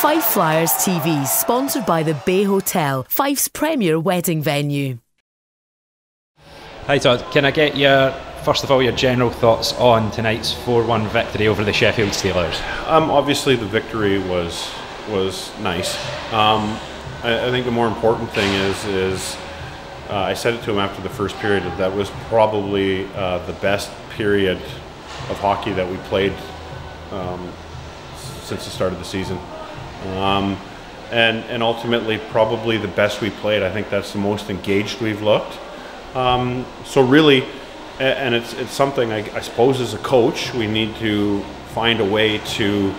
Fife Flyers TV, sponsored by the Bay Hotel, Fife's premier wedding venue. Hi Todd, can I get first of all your general thoughts on tonight's 4-1 victory over the Sheffield Steelers? Obviously the victory was nice. I think the more important thing is I said it to him after the first period that was probably the best period of hockey that we played since the start of the season. And ultimately probably the best we played. I think that's the most engaged we've looked. So really, and it's something I suppose as a coach we need to find a way to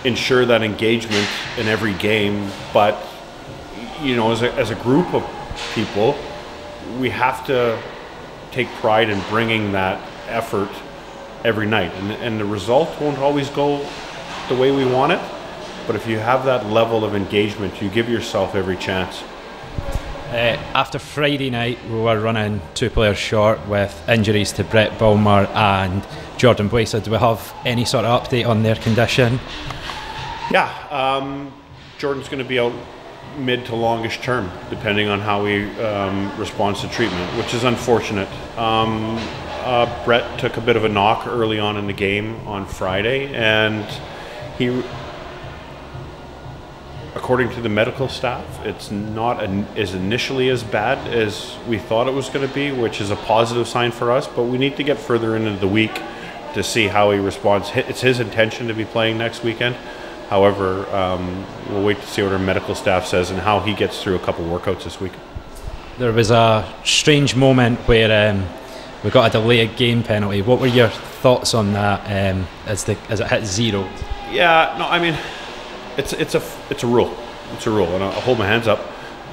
ensure that engagement in every game. But you know, as a group of people, we have to take pride in bringing that effort every night. And the result won't always go the way we want it. But if you have that level of engagement, you give yourself every chance. After Friday night, we were running 2 players short with injuries to Brett Bulmer and Jordan Boysa. Do we have any sort of update on their condition? Yeah, Jordan's going to be out mid to longish term, depending on how he responds to treatment, which is unfortunate. Brett took a bit of a knock early on in the game on Friday, and he, according to the medical staff, it's not as initially as bad as we thought it was going to be, which is a positive sign for us, but we need to get further into the week to see how he responds. It's his intention to be playing next weekend. However, we'll wait to see what our medical staff says and how he gets through a couple workouts this week. There was a strange moment where we got a delayed game penalty. What were your thoughts on that as it hit 0? Yeah, no, I mean, it's a rule. It's a rule, and I'll hold my hands up.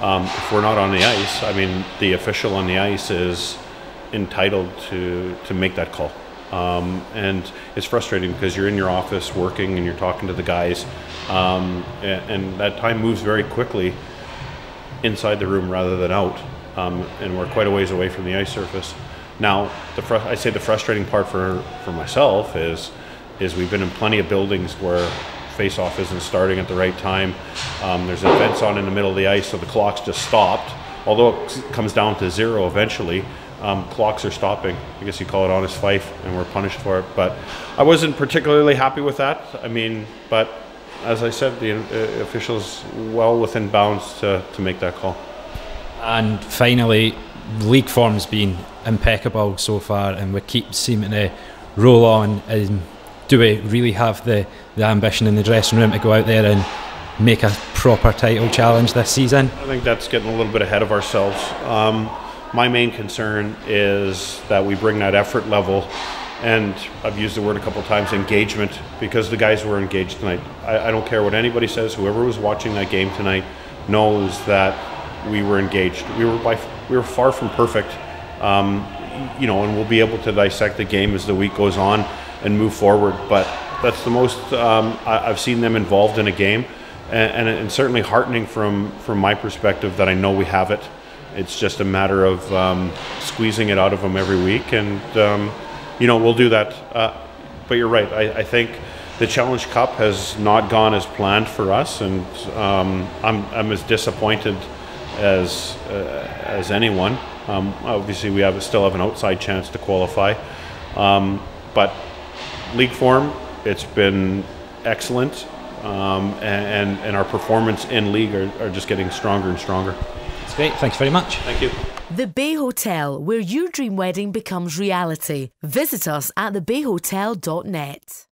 If we're not on the ice, I mean, the official on the ice is entitled to make that call. And it's frustrating because you're in your office working and you're talking to the guys, and that time moves very quickly inside the room rather than out, and we're quite a ways away from the ice surface. Now, I'd say the frustrating part for myself is we've been in plenty of buildings where face-off isn't starting at the right time. There's events on in the middle of the ice, so the clock's just stopped. Although it comes down to 0 eventually, clocks are stopping. I guess you call it honest Fife, and we're punished for it. But I wasn't particularly happy with that. I mean, but as I said, the officials well within bounds to make that call. And finally, league form's been impeccable so far, and we keep seeming to roll on. Do we really have the ambition in the dressing room to go out there and make a proper title challenge this season? I think that's getting a little bit ahead of ourselves. My main concern is that we bring that effort level, and I've used the word a couple of times, engagement, because the guys were engaged tonight. I don't care what anybody says. Whoever was watching that game tonight knows that we were engaged. We were far from perfect, you know, and we'll be able to dissect the game as the week goes on and move forward. But that's the most I've seen them involved in a game, and certainly heartening from my perspective that I know we have it. It's just a matter of squeezing it out of them every week, and you know, we'll do that. But you're right. I think the Challenge Cup has not gone as planned for us, and I'm as disappointed as anyone. Obviously, we still have an outside chance to qualify, but league form, it's been excellent, and our performance in league are just getting stronger and stronger. That's great. Thank you very much. Thank you. The Bay Hotel, where your dream wedding becomes reality. Visit us at thebayhotel.net.